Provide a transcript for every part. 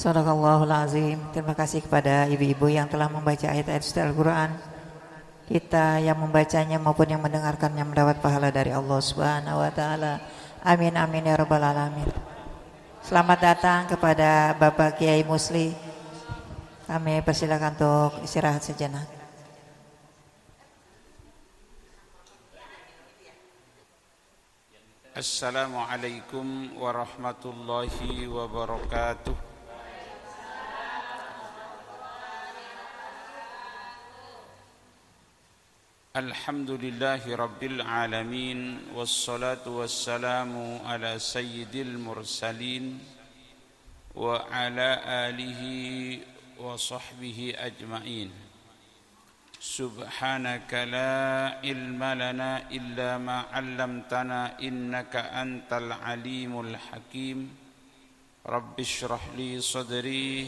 Shadaqallahul azim. Terima kasih kepada ibu-ibu yang telah membaca ayat-ayat suci Al-Quran. Kita yang membacanya maupun yang mendengarkannya mendapat pahala dari Allah Subhanahu wa taala. Amin amin ya rabbal alamin. Selamat datang kepada Bapak Kiai Musli. Kami persilakan untuk istirahat sejenak. Assalamualaikum warahmatullahi wabarakatuh. Alhamdulillahi rabbil alamin. Wassalatu wassalamu ala sayyidil mursalin wa ala alihi wa sahbihi ajma'in. Subhanaka la ilma lana illa ma 'allamtana innaka antal alimul hakim. Rabbi shrah li sadri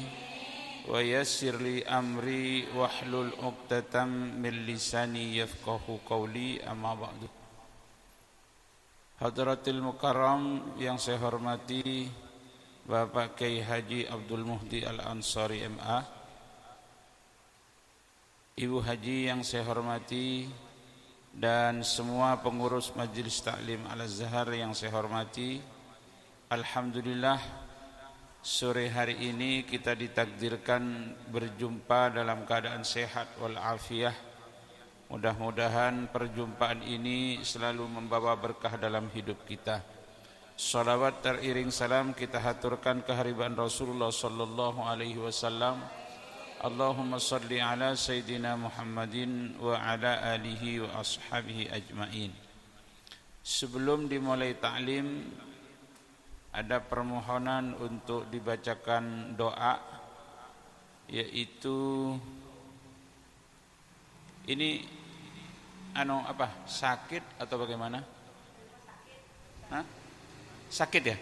wa yassir li amri wahlul 'uqdatam min lisani yafqahu qawli, amma ba'du. Hadratil mukarram yang saya hormati Bapak Kiai Haji Abdul Muhdi Al-Ansari MA, Ibu Haji yang saya hormati, dan semua pengurus Majelis Taklim Al-Azhar yang saya hormati. Alhamdulillah, sore hari ini kita ditakdirkan berjumpa dalam keadaan sehat walafiat. Mudah-mudahan perjumpaan ini selalu membawa berkah dalam hidup kita. Salawat teriring salam kita haturkan kehadiran Rasulullah sallallahu alaihi wasallam. Allahumma salli ala Sayyidina Muhammadin wa ala alihi wa ashabihi ajma'in. Sebelum dimulai ta'lim, ada permohonan untuk dibacakan doa, yaitu ini sakit atau bagaimana? Hah? Sakit ya?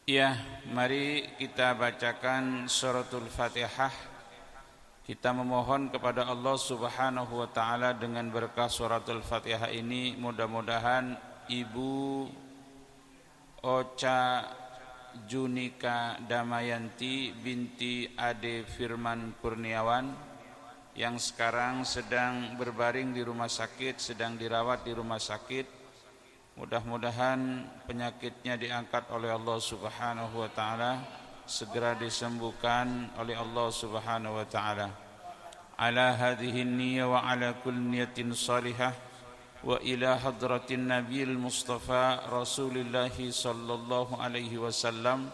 Ya, mari kita bacakan suratul Fatihah. Kita memohon kepada Allah Subhanahu wa taala dengan berkah suratul Fatihah ini, mudah-mudahan Ibu Ocha Junika Damayanti binti Ade Firman Kurniawan yang sekarang sedang berbaring di rumah sakit, sedang dirawat di rumah sakit, mudah-mudahan penyakitnya diangkat oleh Allah Subhanahu wa taala, segera disembuhkan oleh Allah Subhanahu wa taala. Ala hadhihi niyyah wa ala kulli niyatin salihah wa ila hadratin nabiyil mustafa Rasulillah sallallahu alaihi wasallam.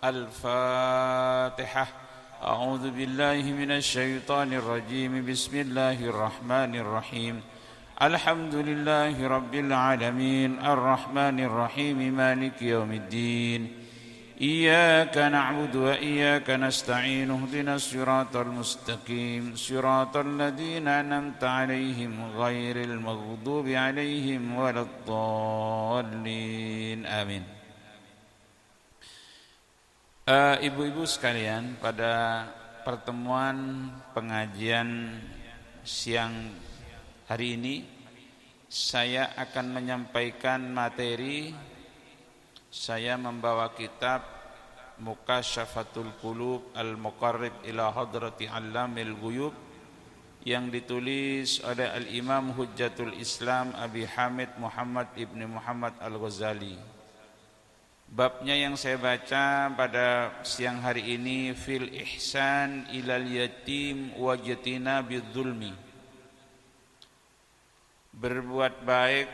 Al-Fatihah. A'udzu billahi minasy syaithanir rajim. Bismillahirrahmanirrahim. Alhamdulillahi rabbil alamin. Ar-Rahmanir Rahim. Maliki yaumiddin. Iyyaka na'budu wa iyyaka nasta'in. Ihdinas siratal mustaqim. Siratal ladzina an'amta 'alaihim ghairil maghdubi 'alaihim waladdallin. Amin. Ibu-ibu sekalian, pada pertemuan pengajian siang hari ini saya akan menyampaikan materi. Saya membawa kitab Mukasyafatul Qulub Al-Muqarrib ila Hadrati Allamil Ghuyub yang ditulis oleh Al-Imam Hujjatul Islam Abi Hamid Muhammad ibn Muhammad Al-Ghazali. Babnya yang saya baca pada siang hari ini, fil ihsan ilal yatim wajtina bidzulmi. Berbuat baik,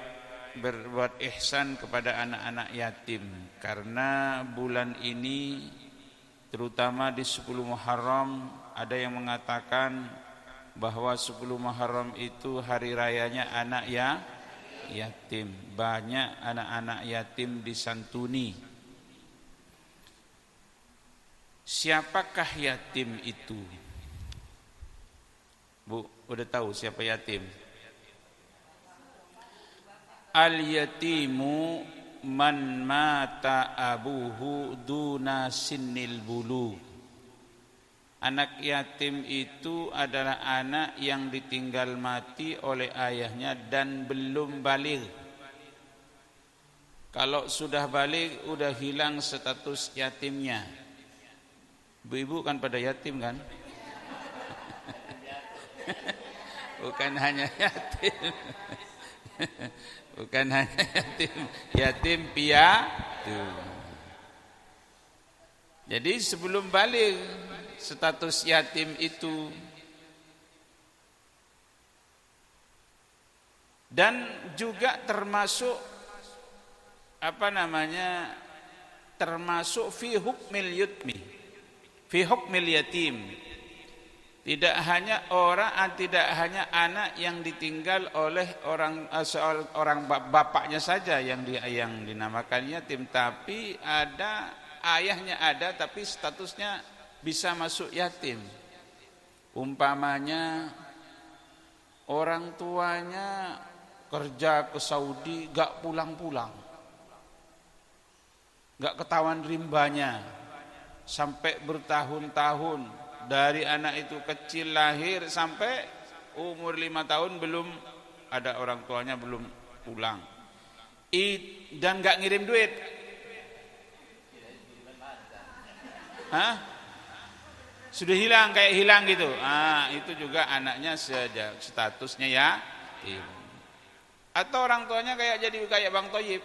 berbuat ihsan kepada anak-anak yatim, karena bulan ini terutama di 10 Muharram ada yang mengatakan bahwa 10 Muharram itu hari rayanya anak yatim. Banyak anak-anak yatim disantuni. Siapakah yatim itu? Bu, udah tahu siapa yatim? Al-yatimu man mata abuhu duna sinnil bulu. Anak yatim itu adalah anak yang ditinggal mati oleh ayahnya dan belum baligh. Kalau sudah balik udah hilang status yatimnya. Ibu-ibu kan pada yatim kan? Bukan hanya yatim. Bukan hanya yatim, yatim piatu. Jadi sebelum balik status yatim itu, dan juga termasuk termasuk fi hukmil yutmi, fi hukmil yatim. Tidak hanya anak yang ditinggal oleh orang bapaknya saja yang dinamakan yatim, tapi ada ayahnya tapi statusnya bisa masuk yatim. Umpamanya orang tuanya kerja ke Saudi gak pulang-pulang, gak ketahuan rimbanya sampai bertahun-tahun. Dari anak itu kecil lahir sampai umur 5 tahun belum ada orang tuanya, belum pulang. Dan gak ngirim duit. Hah? Sudah hilang, kayak hilang gitu. Itu juga anaknya statusnya ya. Atau orang tuanya kayak Bang Toyib.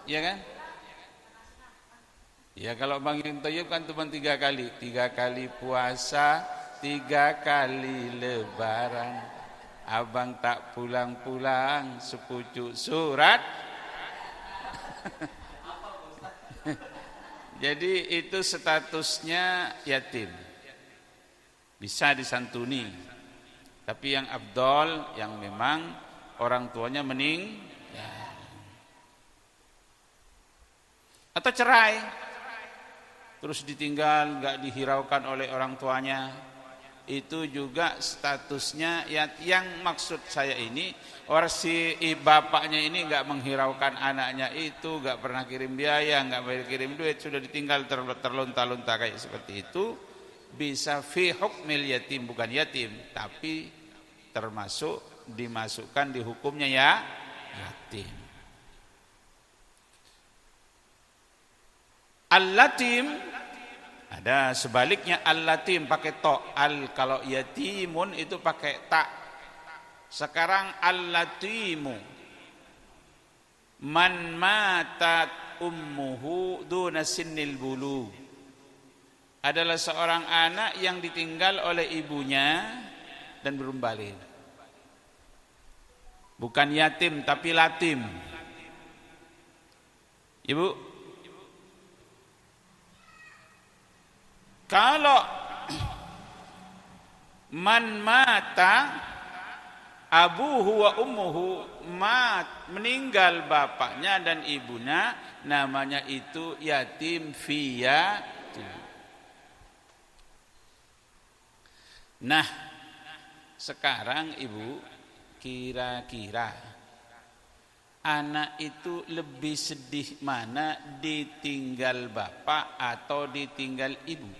Iya kan? Ya kalau Bang Toyib kan cuma 3 kali. 3 kali puasa, 3 kali lebaran. Abang tak pulang-pulang, sepucuk surat. Jadi itu statusnya yatim. Bisa disantuni. Tapi yang afdol, yang memang orang tuanya atau cerai. Terus ditinggal, gak dihiraukan oleh orang tuanya, itu juga statusnya yang maksud saya ini, bapaknya ini gak menghiraukan anaknya itu, gak pernah kirim biaya, gak pernah kirim duit, sudah ditinggal terlunta-lunta kayak seperti itu, bisa fi hukmil yatim, bukan yatim, tapi termasuk dimasukkan di hukumnya yatim. Al-latim ada sebaliknya, al-latim pakai to, kalau yatimun itu pakai ta. Sekarang al-latimu man matat ummuhu duna sinnil bulugh, adalah seorang anak yang ditinggal oleh ibunya dan belum balik. Bukan yatim tapi latim. Ibu, kalau man mata abuhu wa ummuhu, meninggal bapaknya dan ibunya, namanya itu yatim fiyatu. Nah, sekarang ibu, kira-kira anak itu lebih sedih mana, ditinggal bapak atau ditinggal ibu?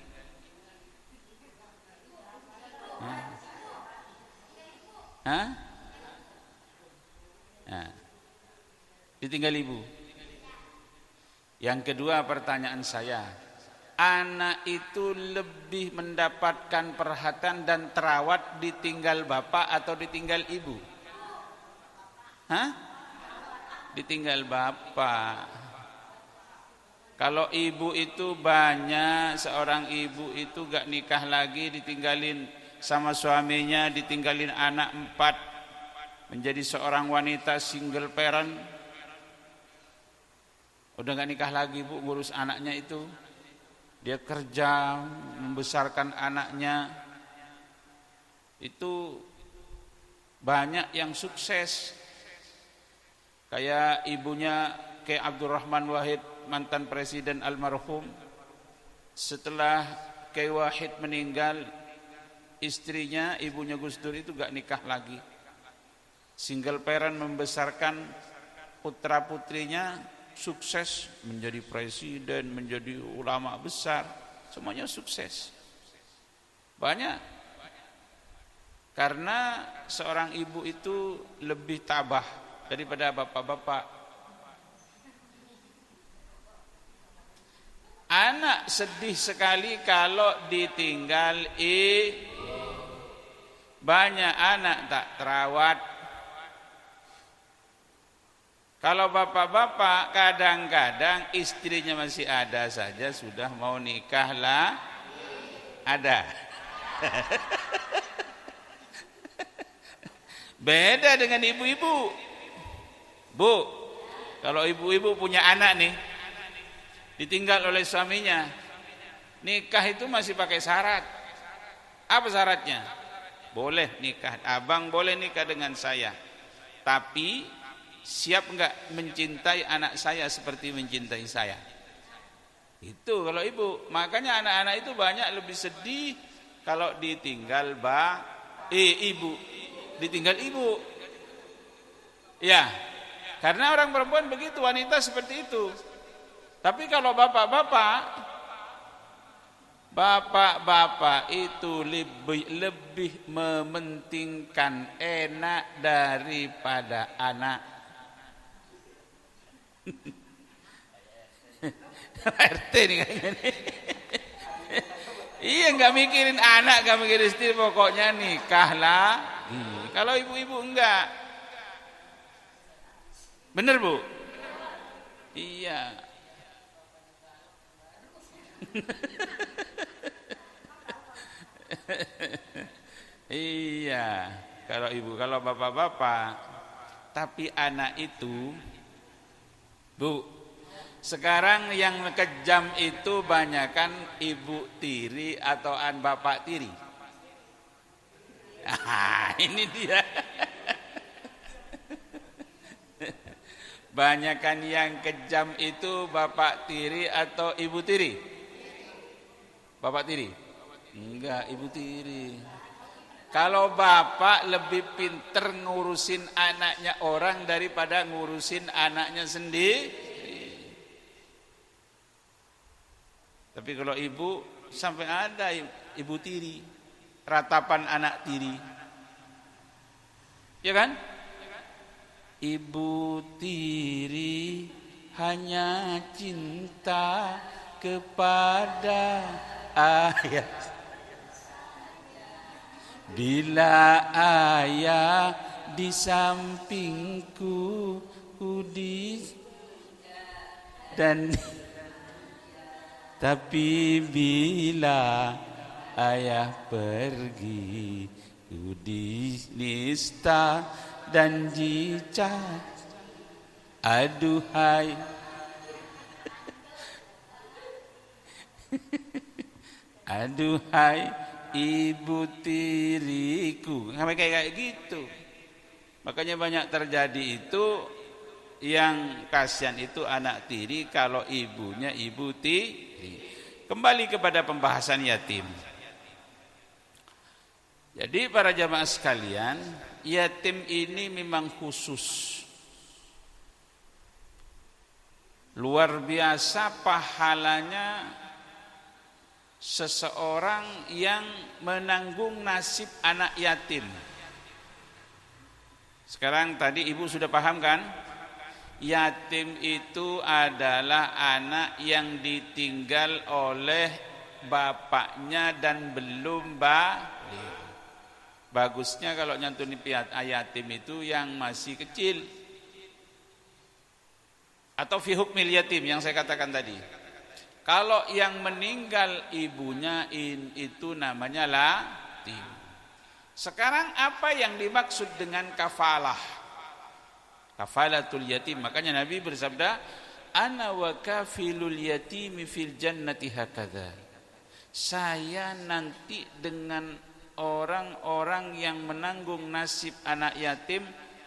Hah? Nah, ditinggal ibu. Yang kedua pertanyaan saya, anak itu lebih mendapatkan perhatian dan terawat ditinggal bapak atau ditinggal ibu? Hah? Ditinggal bapak. Kalau ibu itu banyak, seorang ibu itu gak nikah lagi, ditinggalin sama suaminya, ditinggalin anak 4, menjadi seorang wanita single parent, udah gak nikah lagi bu, ngurus anaknya itu, dia kerja membesarkan anaknya, itu banyak yang sukses. Kayak ibunya kayak Abdurrahman Wahid, mantan presiden almarhum, setelah Kiai Wahid meninggal, istrinya, ibunya Gus Dur itu gak nikah lagi, single parent, membesarkan putra putrinya, sukses menjadi presiden, menjadi ulama besar, semuanya sukses. Banyak. Karena seorang ibu itu lebih tabah daripada bapak-bapak. Anak sedih sekali kalau ditinggal banyak anak tak terawat. Kalau bapak-bapak kadang-kadang istrinya masih ada saja sudah mau nikah lah ada. Beda dengan ibu-ibu. Bu, kalau ibu-ibu punya anak nih ditinggal oleh suaminya, nikah itu masih pakai syarat. Apa syaratnya? Boleh nikah, abang boleh nikah dengan saya, tapi siap enggak mencintai anak saya seperti mencintai saya? Itu kalau ibu. Makanya anak-anak itu banyak lebih sedih kalau ditinggal ibu, ditinggal ibu. Ya, karena orang perempuan begitu, wanita seperti itu. Tapi kalau bapak-bapak itu lebih mementingkan enak daripada anak. RT nih kayaknya nih. Iya, nggak mikirin anak, nggak mikirin istri, pokoknya nikah lah. Kalau ibu-ibu enggak. Bener Bu? Iya. Iya, kalau ibu, kalau bapak-bapak. Tapi anak itu, Bu, sekarang yang kejam itu banyakan ibu tiri atau bapak tiri. Ini dia. Banyakan yang kejam itu bapak tiri atau ibu tiri? Bapak tiri? Enggak, ibu tiri. Kalau bapak lebih pinter ngurusin anaknya orang daripada ngurusin anaknya sendiri. Tapi kalau ibu, sampai ada ibu tiri, ratapan anak tiri. Ya kan? Ibu tiri hanya cinta kepada ayah. Bila ayah di sampingku, dan tapi bila ayah pergi, nista dan jicat. Aduhai, aduhai ibu tiriku. Sampai kayak gitu. Makanya banyak terjadi itu. Yang kasihan itu anak tiri kalau ibunya ibu tiri. Kembali kepada pembahasan yatim. Jadi para jamaah sekalian, yatim ini memang khusus. Luar biasa pahalanya seseorang yang menanggung nasib anak yatim. Sekarang tadi ibu sudah paham kan? Yatim itu adalah anak yang ditinggal oleh bapaknya dan belum balik. Bagusnya kalau nyantuni yatim itu yang masih kecil. Atau fi hukmil yatim yang saya katakan tadi. Kalau yang meninggal ibunya itu namanya yatim. Sekarang apa yang dimaksud dengan kafalah? Kafalatul yatim. Makanya Nabi bersabda, ana wa kafilul yatimi fil jannati hakadha. Saya nanti dengan orang-orang yang menanggung nasib anak yatim,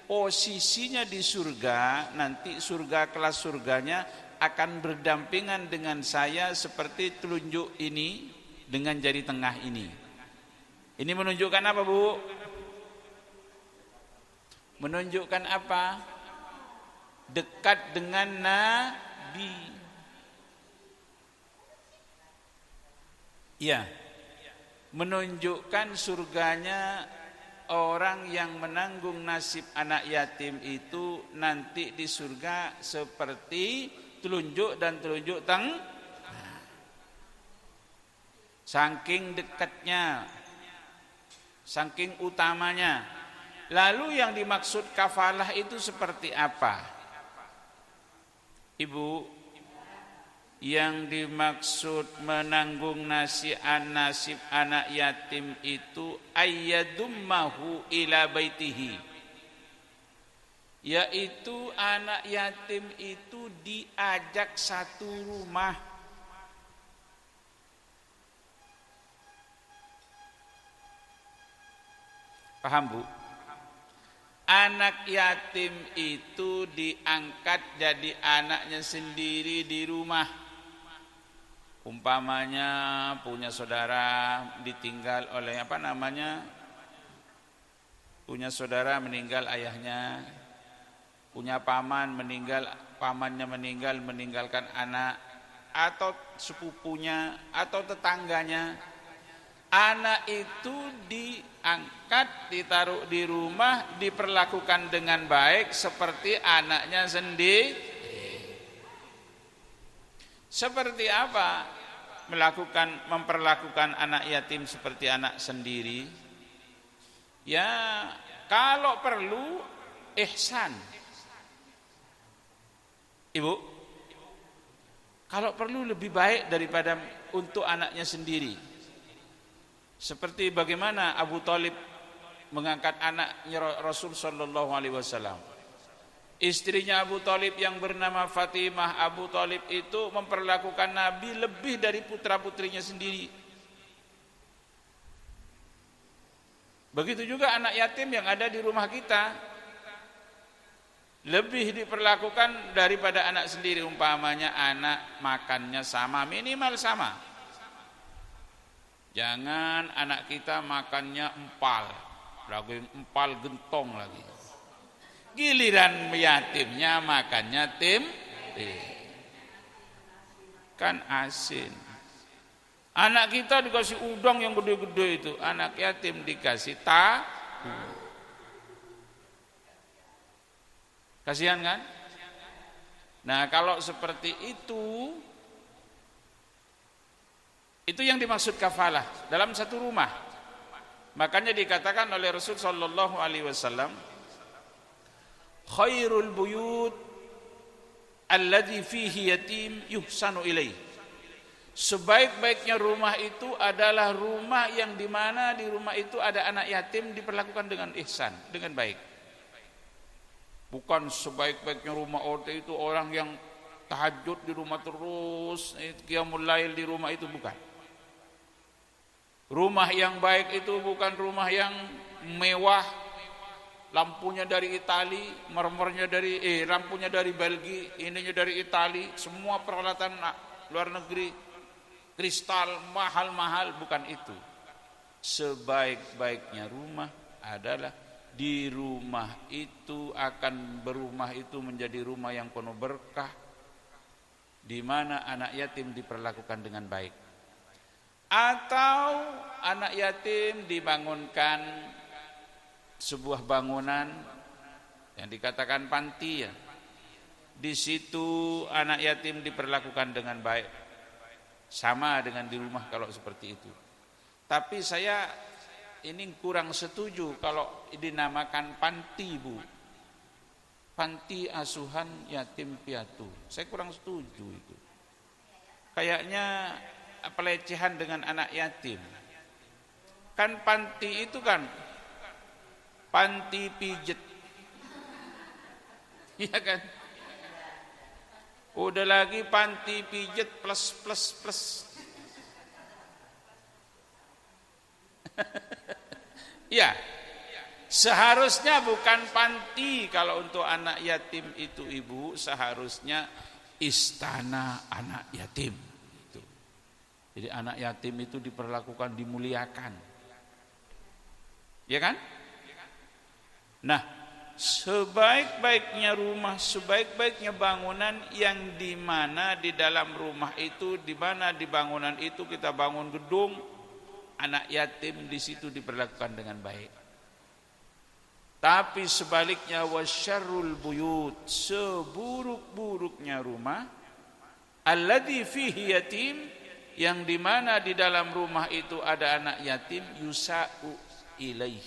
posisinya di surga, nanti surga kelas surganya akan berdampingan dengan saya seperti telunjuk ini dengan jari tengah ini. Ini menunjukkan apa, Bu? Menunjukkan apa? Dekat dengan Nabi. Ya, menunjukkan surganya orang yang menanggung nasib anak yatim itu nanti di surga seperti telunjuk dan telunjuk saking dekatnya, saking utamanya. Lalu yang dimaksud kafalah itu seperti apa? Ibu, yang dimaksud menanggung nasib anak yatim itu ayyadummahu ila baitihi, yaitu anak yatim itu diajak satu rumah. Paham, Bu? Anak yatim itu diangkat jadi anaknya sendiri di rumah. Umpamanya punya saudara ditinggal oleh punya saudara meninggal ayahnya, punya paman meninggal, pamannya meninggalkan anak, atau sepupunya atau tetangganya. Anak itu diangkat, ditaruh di rumah, diperlakukan dengan baik seperti anaknya sendiri. Seperti apa memperlakukan anak yatim seperti anak sendiri? Ya, kalau perlu ihsan. Ibu, kalau perlu lebih baik daripada untuk anaknya sendiri. Seperti bagaimana Abu Thalib mengangkat anaknya Rasul sallallahu alaihi wasallam. Istrinya Abu Thalib yang bernama Fatimah, Abu Thalib itu memperlakukan Nabi lebih dari putra-putrinya sendiri. Begitu juga anak yatim yang ada di rumah kita, lebih diperlakukan daripada anak sendiri. Umpamanya anak makannya sama, minimal sama. Jangan anak kita makannya empal gentong lagi. Giliran yatimnya makannya tempe, kan asin. Anak kita dikasih udang yang gede-gede itu, anak yatim dikasih tahu. Kasihan kan? Nah, kalau seperti itu yang dimaksud kafalah dalam satu rumah. Makanya dikatakan oleh Rasul sallallahu alaihi wasallam, khairul buyut alladzi fihi yatim yuhsanu ilaih. Sebaik-baiknya rumah itu adalah rumah yang dimana di rumah itu ada anak yatim diperlakukan dengan ihsan, dengan baik. Bukan sebaik-baiknya rumah itu orang yang tahajud di rumah terus, qiyamul lail di rumah itu, bukan. Rumah yang baik itu bukan rumah yang mewah, lampunya dari Itali, marmernya dari lampunya dari Belgia, ininya dari Itali, semua peralatan luar negeri, kristal mahal-mahal, bukan itu. Sebaik-baiknya rumah adalah di rumah itu berumah itu menjadi rumah yang penuh berkah, di mana anak yatim diperlakukan dengan baik. Atau anak yatim dibangunkan sebuah bangunan yang dikatakan panti, ya. Di situ anak yatim diperlakukan dengan baik, sama dengan di rumah kalau seperti itu. Tapi saya ini kurang setuju kalau dinamakan panti, Bu. Panti asuhan yatim piatu. Saya kurang setuju itu. Kayaknya pelecehan dengan anak yatim. Kan panti itu kan panti pijet. Iya kan? Udah lagi panti pijet plus. Ya, seharusnya bukan panti kalau untuk anak yatim itu, Ibu, seharusnya istana anak yatim. Jadi anak yatim itu diperlakukan, dimuliakan. Ya kan? Nah, sebaik-baiknya rumah, sebaik-baiknya bangunan yang di mana di dalam rumah itu, di mana di bangunan itu kita bangun gedung, anak yatim di situ diperlakukan dengan baik. Tapi sebaliknya wasyarrul buyut, seburuk-buruknya rumah, alladzi fihi yatim, yang dimana di dalam rumah itu ada anak yatim, yusa'u ilaih,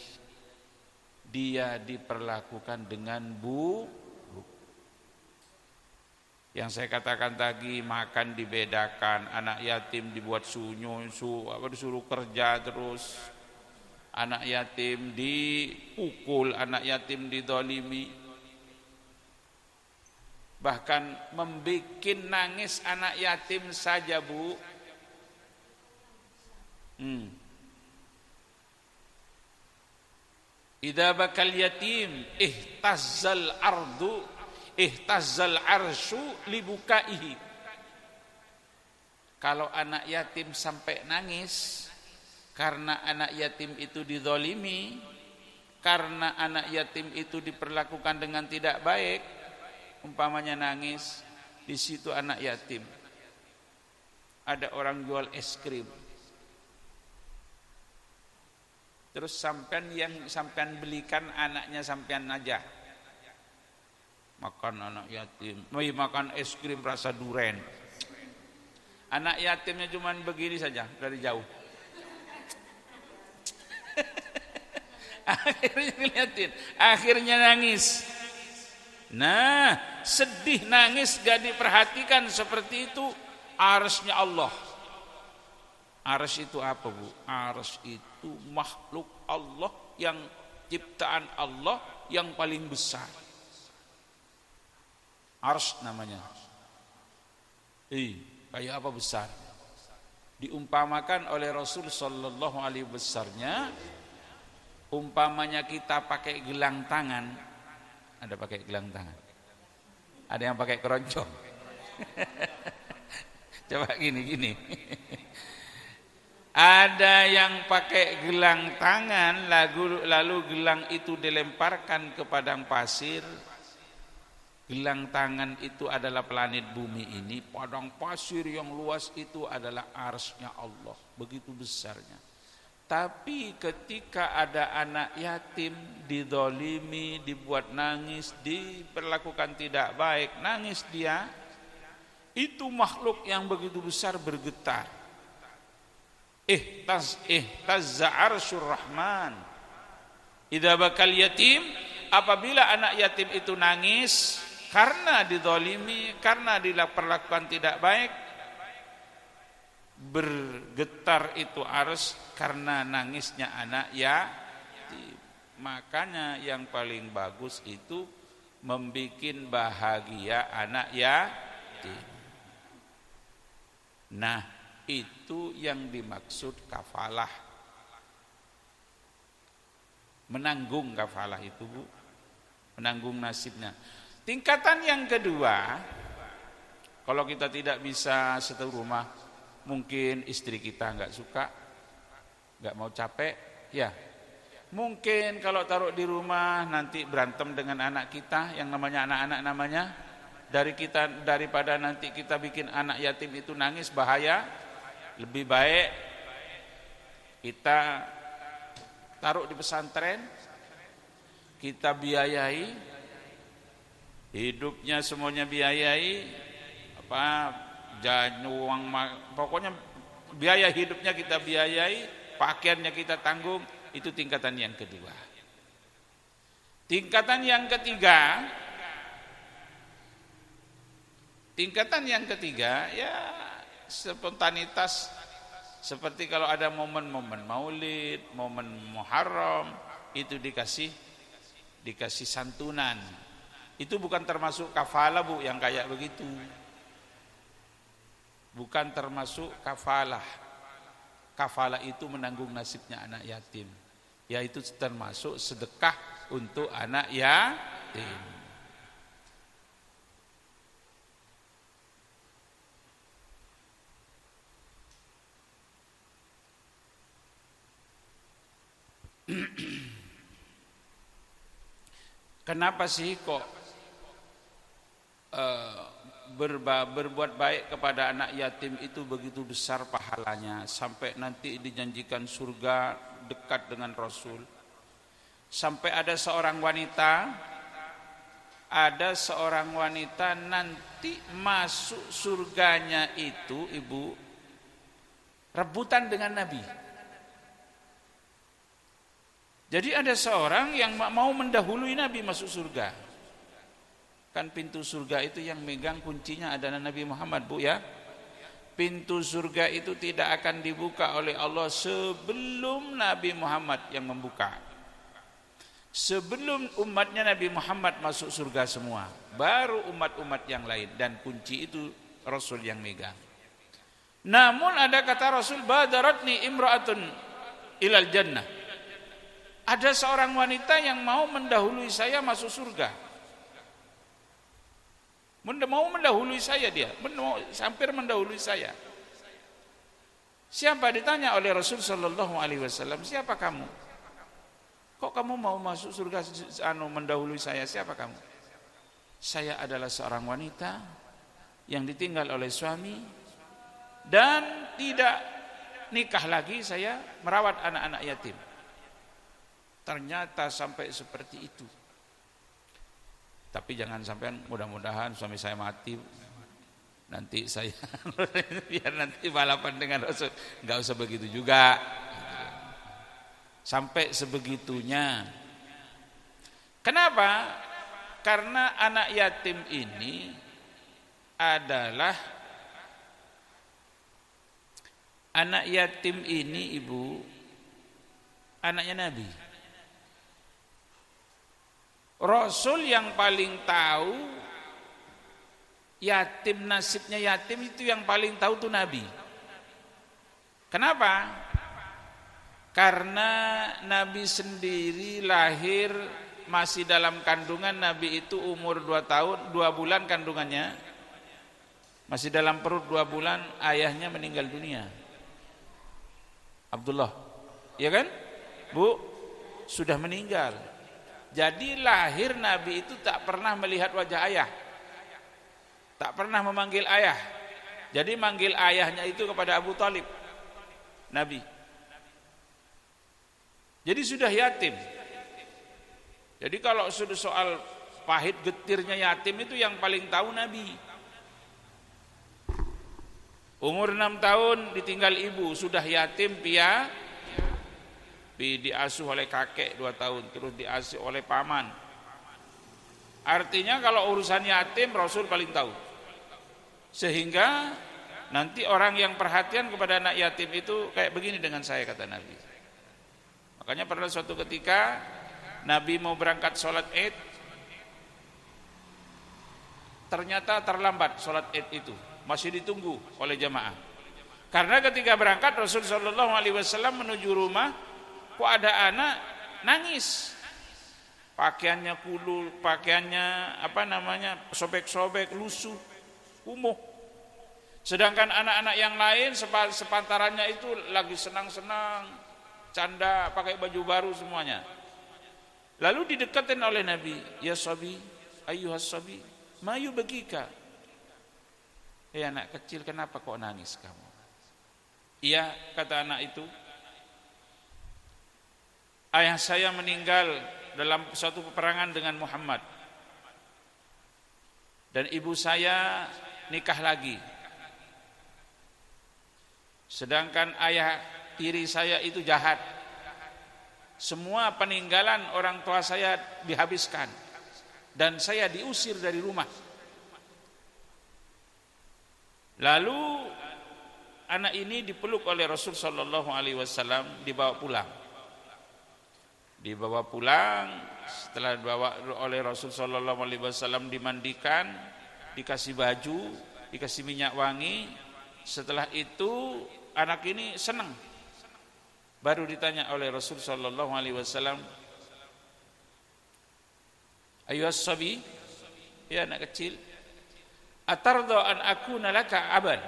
dia diperlakukan dengan buruk. Yang saya katakan tadi, makan dibedakan, anak yatim dibuat disuruh kerja terus, anak yatim dipukul, anak yatim didolimi, bahkan membuat nangis anak yatim saja, Bu. Idza bakal yatim ihtazzal arsyu libukaihi. Kalau anak yatim sampai nangis karena anak yatim itu dizalimi, karena anak yatim itu diperlakukan dengan tidak baik, umpamanya nangis, di situ anak yatim, ada orang jual es krim, terus sampean belikan anaknya sampean aja makan, anak yatim makan es krim rasa duren, anak yatimnya cuman begini saja dari jauh. Akhirnya ngeliatin, akhirnya nangis. Nah, sedih nangis gak diperhatikan seperti itu, arsy-nya Allah. Arsy itu apa, Bu? Arsy itu makhluk Allah, yang ciptaan Allah yang paling besar. Arsy namanya. Kayak apa besar? Diumpamakan oleh Rasul sallallahu alaihi wasallam, umpamanya kita pakai gelang tangan, ada pakai gelang tangan, ada yang pakai keroncong. Coba gini. Ada yang pakai gelang tangan, lalu gelang itu dilemparkan ke padang pasir. Gelang tangan itu adalah planet bumi ini, padang pasir yang luas itu adalah arsy-nya Allah, begitu besarnya. Tapi ketika ada anak yatim didolimi, dibuat nangis, diperlakukan tidak baik, nangis dia, itu makhluk yang begitu besar bergetar. Ihtazza arsyur rahman. Idza bakal yatim, apabila anak yatim itu nangis karena didolimi, karena diperlakukan tidak baik, bergetar itu arsy karena nangisnya anak yatim. Makanya yang paling bagus itu membikin bahagia anak yatim. Nah, itu yang dimaksud kafalah. Menanggung kafalah itu, Bu, menanggung nasibnya. Tingkatan yang kedua, kalau kita tidak bisa satu rumah, mungkin istri kita nggak suka, nggak mau capek, ya. Mungkin kalau taruh di rumah nanti berantem dengan anak kita, yang namanya anak-anak namanya, daripada nanti kita bikin anak yatim itu nangis, bahaya. Lebih baik kita taruh di pesantren, kita biayai, hidupnya semuanya biayai, uang, pokoknya biaya hidupnya kita biayai, pakaiannya kita tanggung. Itu tingkatan yang kedua. Tingkatan yang ketiga ya spontanitas, seperti kalau ada momen-momen maulid, momen Muharram, itu dikasih santunan. Itu bukan termasuk kafalah, Bu, yang kayak begitu. Bukan termasuk kafalah. Kafalah itu menanggung nasibnya anak yatim. Yaitu termasuk sedekah untuk anak yatim. Kenapa sih kok berbuat baik kepada anak yatim itu begitu besar pahalanya, sampai nanti dijanjikan surga dekat dengan Rasul? Sampai ada seorang wanita nanti masuk surganya itu, Ibu, rebutan dengan Nabi. Jadi ada seorang yang mau mendahului Nabi masuk surga. Kan pintu surga itu yang megang kuncinya adalah Nabi Muhammad, Bu, ya. Pintu surga itu tidak akan dibuka oleh Allah sebelum Nabi Muhammad yang membuka. Sebelum umatnya Nabi Muhammad masuk surga semua, baru umat-umat yang lain, dan kunci itu Rasul yang megang. Namun ada kata Rasul, badaratni imra'atun ilal jannah. Ada seorang wanita yang mau mendahului saya masuk surga. Mau mendahului saya dia, hampir mendahului saya. Siapa? Ditanya oleh Rasul sallallahu alaihi wasallam, siapa kamu? Kok kamu mau masuk surga mendahului saya? Siapa kamu? Saya adalah seorang wanita yang ditinggal oleh suami dan tidak nikah lagi, saya merawat anak-anak yatim. Ternyata sampai seperti itu. Tapi jangan sampai, mudah-mudahan suami saya mati, nanti saya biar nanti balapan dengan Rasul. Enggak usah begitu juga. Sampai sebegitunya. Kenapa? Karena anak yatim ini adalah Ibu, anaknya Nabi. Rasul yang paling tahu yatim, nasibnya yatim itu yang paling tahu tuh Nabi. Kenapa? Karena Nabi sendiri lahir masih dalam kandungan. Nabi itu umur 2 tahun 2 bulan kandungannya, masih dalam perut 2 bulan, ayahnya meninggal dunia. Abdullah, ya kan, Bu, sudah meninggal. Jadi lahir Nabi itu tak pernah melihat wajah ayah, tak pernah memanggil ayah. Jadi manggil ayahnya itu kepada Abu Thalib, Nabi. Jadi sudah yatim. Jadi kalau sudah soal pahit getirnya yatim itu yang paling tahu Nabi. Umur 6 tahun ditinggal ibu, sudah yatim piatu. Diasuh oleh kakek 2 tahun, terus diasuh oleh paman. Artinya kalau urusan yatim Rasul paling tahu. Sehingga nanti orang yang perhatian kepada anak yatim itu kayak begini dengan saya, kata Nabi. Makanya pernah suatu ketika Nabi mau berangkat sholat Id, ternyata terlambat sholat Id itu, masih ditunggu oleh jamaah. Karena ketika berangkat Rasul sallallahu alaihi wasallam menuju rumah, kok ada anak nangis, pakaiannya kulul, pakaiannya sobek-sobek, lusuh, kumuh. Sedangkan anak-anak yang lain sepantarannya itu lagi senang-senang, canda, pakai baju baru semuanya. Lalu didekatin oleh Nabi, ya sabi, ayyuhas sabi, mayu begika. Anak kecil, kenapa kok nangis kamu? Iya, kata anak itu, ayah saya meninggal dalam suatu peperangan dengan Muhammad, dan ibu saya nikah lagi. Sedangkan ayah tiri saya itu jahat. Semua peninggalan orang tua saya dihabiskan, dan saya diusir dari rumah. Lalu anak ini dipeluk oleh Rasul sallallahu alaihi wasallam, dibawa pulang. Setelah dibawa oleh Rasul sallallahu alaihi wasallam, dimandikan, dikasih baju, dikasih minyak wangi. Setelah itu anak ini senang. Baru ditanya oleh Rasul sallallahu alaihi wasallam, ayyuhas sabi, ya anak kecil, atarda an akuna laka aban?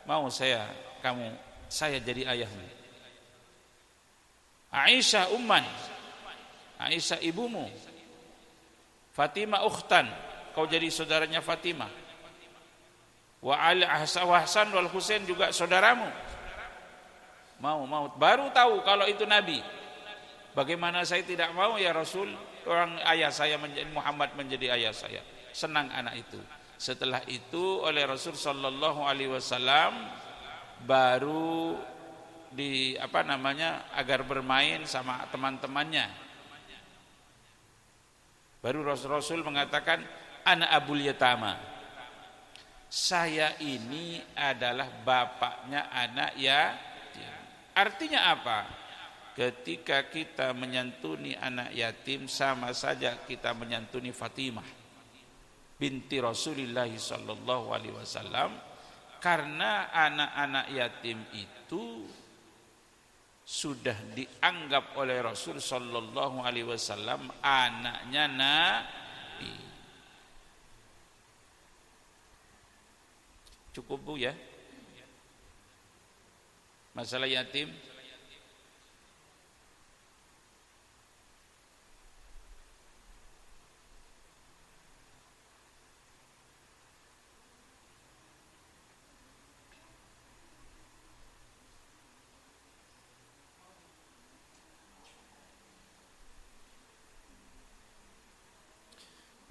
Mau saya jadi ayahmu? Aisyah umman, Aisyah ibumu, Fatimah ukhtan, kau jadi saudaranya Fatimah, wa Hasan wal Husain juga saudaramu. Mau baru tahu kalau itu Nabi. Bagaimana saya tidak mau ya Rasul, orang ayah saya menjadi Muhammad menjadi ayah saya. Senang anak itu. Setelah itu oleh Rasul sallallahu alaihi wasallam baru agar bermain sama teman-temannya. Baru Rasul mengatakan ana abul yatama. Saya ini adalah bapaknya anak yatim. Artinya apa? Ketika kita menyantuni anak yatim sama saja kita menyantuni Fatimah binti Rasulullah sallallahu alaihi wasallam, karena anak-anak yatim itu sudah dianggap oleh Rasul sallallahu alaihi wasallam anaknya Nabi. Cukup Bu ya masalah yatim.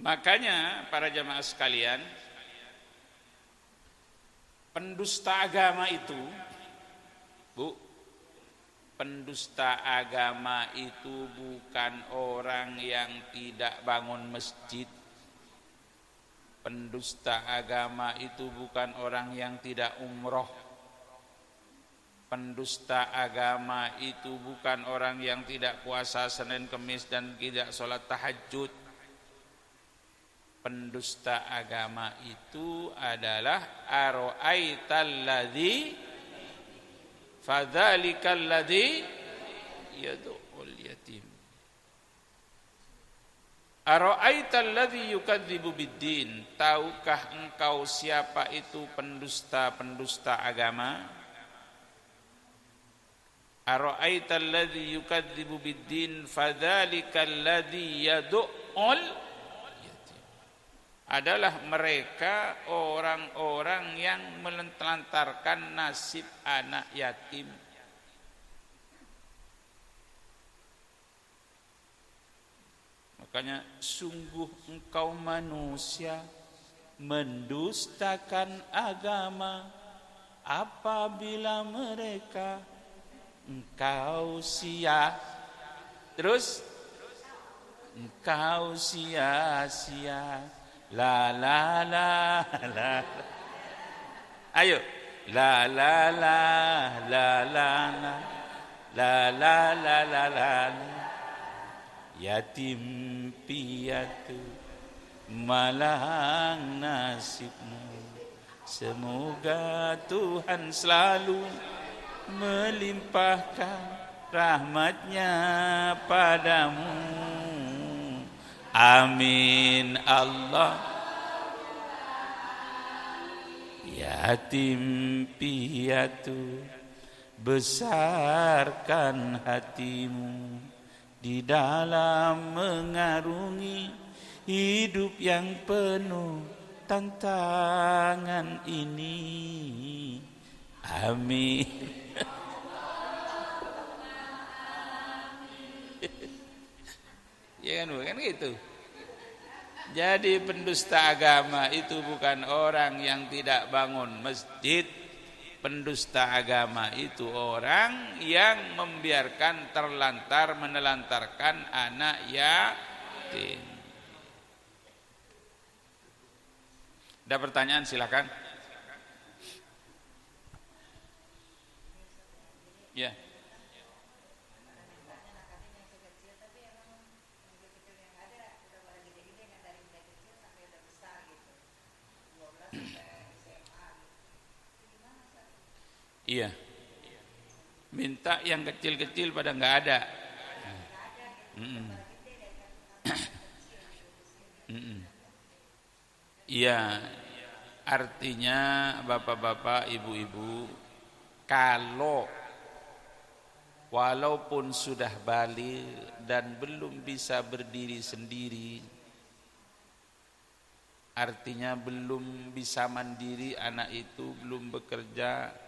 Makanya para jamaah sekalian, pendusta agama itu, Bu, pendusta agama itu bukan orang yang tidak bangun masjid. Pendusta agama itu bukan orang yang tidak umroh. Pendusta agama itu bukan orang yang tidak puasa Senin Kemis dan tidak sholat tahajud. Pendusta agama itu adalah ara'aitalladzi fadzalikal-ladzi yad'ul yatim. Ara'aitalladzi yukadzibu biddin. Tahukah engkau siapa itu pendusta-pendusta agama? Ara'aitalladzi yukadzibu biddin fadzalikal-ladzi yad'ul adalah mereka orang-orang yang melantarkan nasib anak yatim. Makanya sungguh engkau manusia mendustakan agama apabila mereka engkau sia-sia. La la la la. Ayo. La la la la la la. La la la la la. Yatim piatu malang nasibmu. Semoga Tuhan selalu melimpahkan rahmatnya padamu. Amin Allah. Yatim piatu besarkan hatimu di dalam mengarungi hidup yang penuh tantangan ini. Amin. Ya kan gitu. Jadi pendusta agama itu bukan orang yang tidak bangun masjid. Pendusta agama itu orang yang membiarkan menelantarkan anak yatim. Ada pertanyaan silakan. Ya. Iya. Minta yang kecil-kecil pada nggak ada. Iya. Artinya bapak-bapak, ibu-ibu, kalau walaupun sudah balik dan belum bisa berdiri sendiri, artinya belum bisa mandiri, anak itu belum bekerja,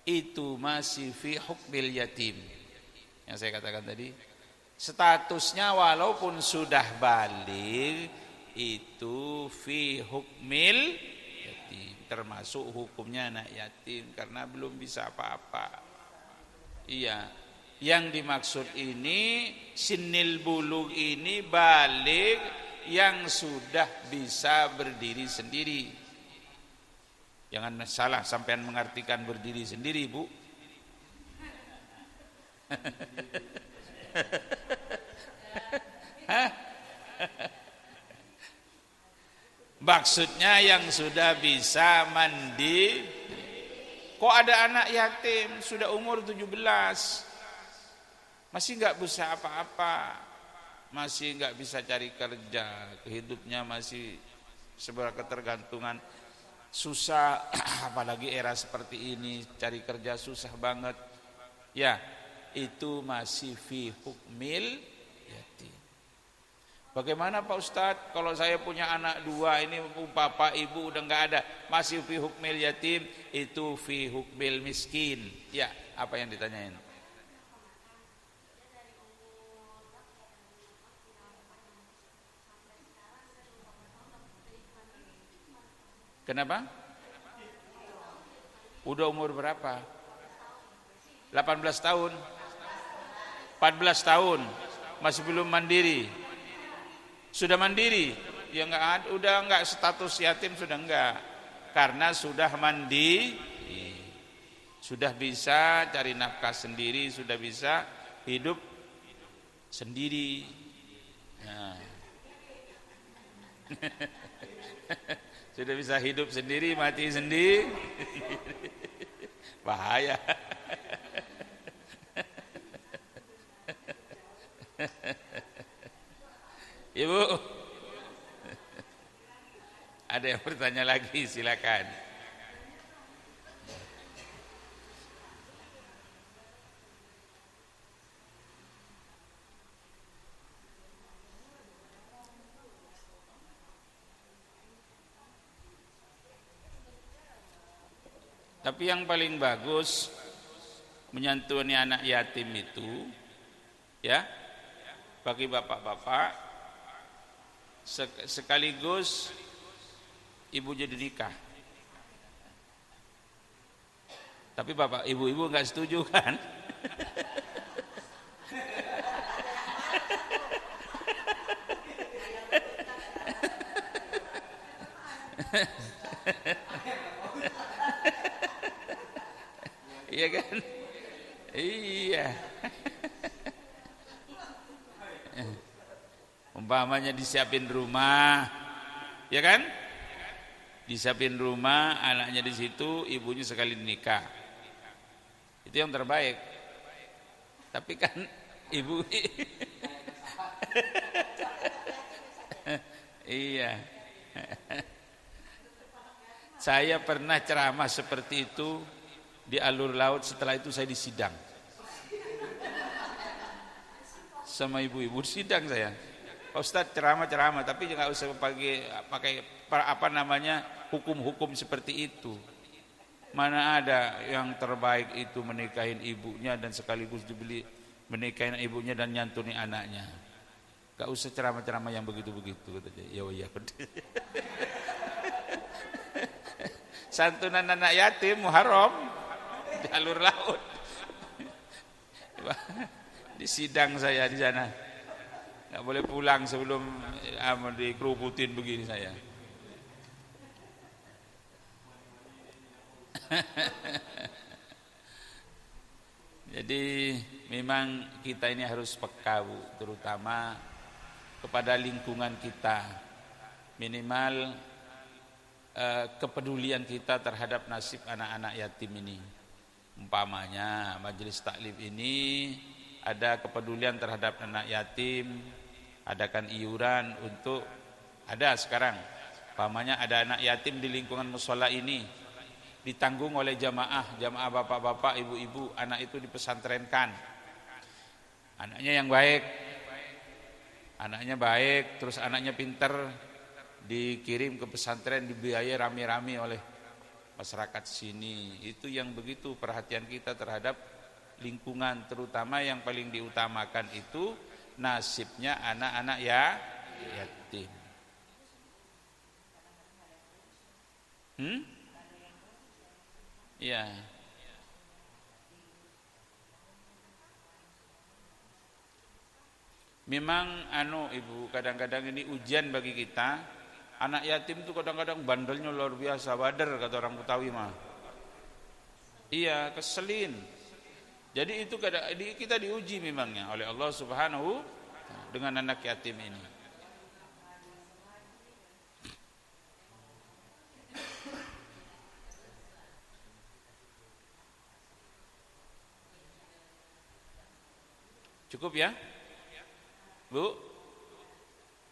itu masih fi hukmil yatim. Yang saya katakan tadi, Statusnya walaupun sudah baligh itu fi hukmil yatim, termasuk hukumnya anak yatim karena belum bisa apa-apa. Iya, yang dimaksud ini sinil bulugh ini baligh yang sudah bisa berdiri sendiri. Jangan salah sampean mengartikan berdiri sendiri, Bu. Maksudnya yang sudah bisa mandi. Kok ada anak yatim sudah umur 17 masih nggak bisa apa-apa, masih nggak bisa cari kerja, hidupnya masih sebuah ketergantungan, susah. Apalagi era seperti ini cari kerja susah banget ya, itu masih fi hukmil yatim. Bagaimana Pak Ustadz kalau saya punya anak 2 ini, bapak ibu udah nggak ada, masih fi hukmil yatim? Itu fi hukmil miskin. Ya, apa yang ditanyain? Kenapa? Udah umur berapa? 18 tahun? 14 tahun? Masih belum mandiri? Sudah mandiri? Ya enggak ada, udah enggak status yatim, sudah enggak. Karena sudah mandi, sudah bisa cari nafkah sendiri, sudah bisa hidup sendiri. Nah. Sudah bisa hidup sendiri, mati sendiri. Bahaya. Ibu, ada yang bertanya lagi, silakan. Tapi yang paling bagus menyantuni anak yatim itu, ya, bagi bapak-bapak, sekaligus ibu jadi nikah. Tapi bapak ibu-ibu nggak setuju kan? Iya kan? Iya. Umpamanya disiapin rumah, ya kan? Disiapin rumah, anaknya di situ, ibunya sekali nikah. Itu yang terbaik. Tapi kan ibu iya. Saya pernah ceramah seperti itu di alur laut, setelah itu saya disidang sama ibu-ibu, sidang saya. Pak Ustadz ceramah tapi nggak usah pakai apa namanya hukum-hukum seperti itu. Mana ada yang terbaik itu menikahin ibunya dan sekaligus dibeli menikahin ibunya dan nyantuni anaknya. Gak usah ceramah-ceramah yang begitu-begitu katanya. Ya. Santunan anak yatim Muharram di alur laut. Di sidang saya di sana. Nggak boleh pulang sebelum dikeruputin begini saya. Jadi memang kita ini harus peka, Bu, terutama kepada lingkungan kita. Minimal kepedulian kita terhadap nasib anak-anak yatim ini. Umpamanya majelis taklim ini ada kepedulian terhadap anak yatim, adakan iuran untuk, ada sekarang umpamanya ada anak yatim di lingkungan mushola ini, ditanggung oleh jamaah bapak-bapak, ibu-ibu, anak itu dipesantrenkan. Anaknya yang baik, terus anaknya pinter, dikirim ke pesantren, dibiayai rame-rame oleh masyarakat sini. Itu yang begitu perhatian kita terhadap lingkungan, terutama yang paling diutamakan itu nasibnya anak-anak ya yatim. Ya. Memang Ibu, kadang-kadang ini ujian bagi kita. Anak yatim itu kadang-kadang bandelnya luar biasa, bader kata orang Betawi mah. Iya, keselin. Jadi itu kita diuji memangnya oleh Allah Subhanahu dengan anak yatim ini. Cukup ya? Bu?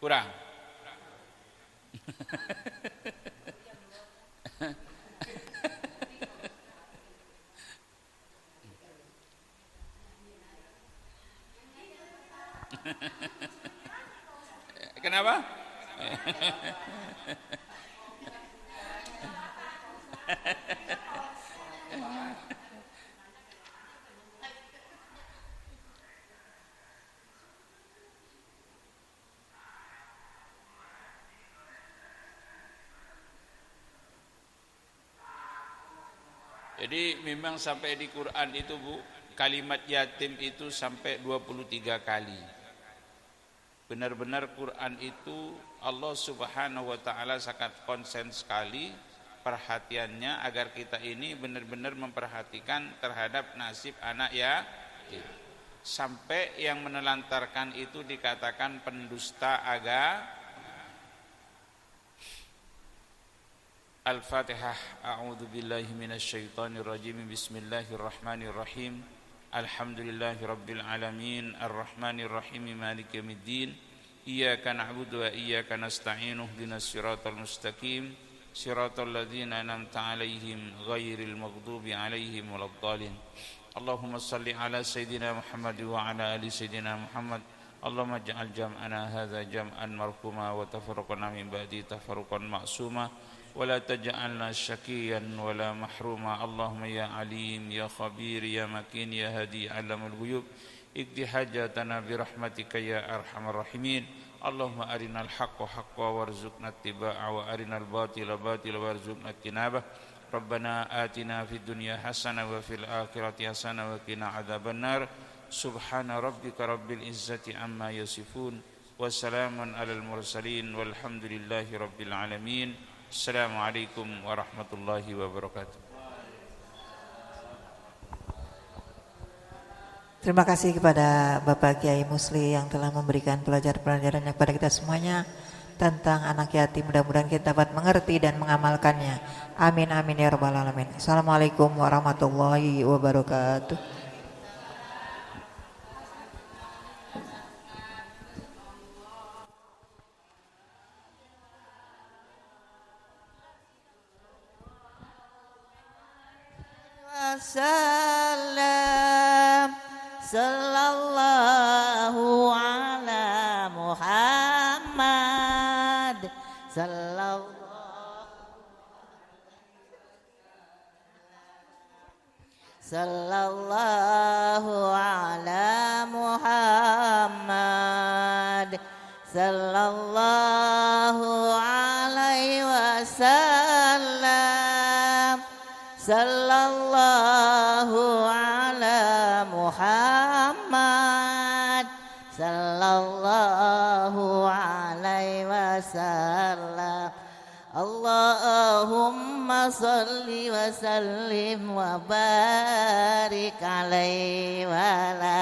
Kurang? Kenapa? Jadi memang sampai di Quran itu Bu, kalimat yatim itu sampai 23 kali. Benar-benar Quran itu Allah Subhanahu wa taala sangat konsen sekali perhatiannya agar kita ini benar-benar memperhatikan terhadap nasib anak yatim. Sampai yang menelantarkan itu dikatakan pendusta agama. Al-Fatihah. A'udzu billahi minasyaitonir rajim. Bismillahirrahmanirrahim. Alhamdulillahirabbil alamin, arrahmanir rahim, maliki yaumiddin. Iyyaka na'budu wa iyyaka nasta'in. Ihdinas siratal mustaqim. Siratal ladzina an'amta 'alaihim ghairil maghdubi 'alaihim waladdallin. Allahumma shalli 'ala sayidina Muhammad wa 'ala ali sayidina Muhammad. Allahumma ij'al jam'ana hadza jam'an marhuma wa tafarraqana min ba'di tafarruqan ma'suma. ولا تجعلنا شقيا ولا محروما. اللهم يا عليم يا خبير يا مكين يا هدي علم الغيوب اقض حاجاتنا برحمتك يا أرحم الراحمين. اللهم أرنا الحق حقا وارزقنا اتباعه وأرنا الباطل باطلا وارزقنا اجتنابه. ربنا آتنا في الدنيا حسنة وفي الآخرة حسنة وقنا عذاب النار. سبحان ربك رب العزة عما يصفون وسلام على المرسلين والحمد لله رب العالمين. Assalamualaikum warahmatullahi wabarakatuh. Terima kasih kepada Bapak Kiai Musli yang telah memberikan pelajaran-pelajaran kepada kita semuanya tentang anak yatim. Mudah-mudahan kita dapat mengerti dan mengamalkannya. Amin amin ya rabbal alamin. Assalamualaikum warahmatullahi wabarakatuh. Salam sallallahu ala Muhammad sallallahu ala Muhammad sallallahu alaihi wasallam. Sallallahu ala Muhammad sallallahu alaihi wasallam. Allahumma salli wa sallim wa barik alaihi wa ala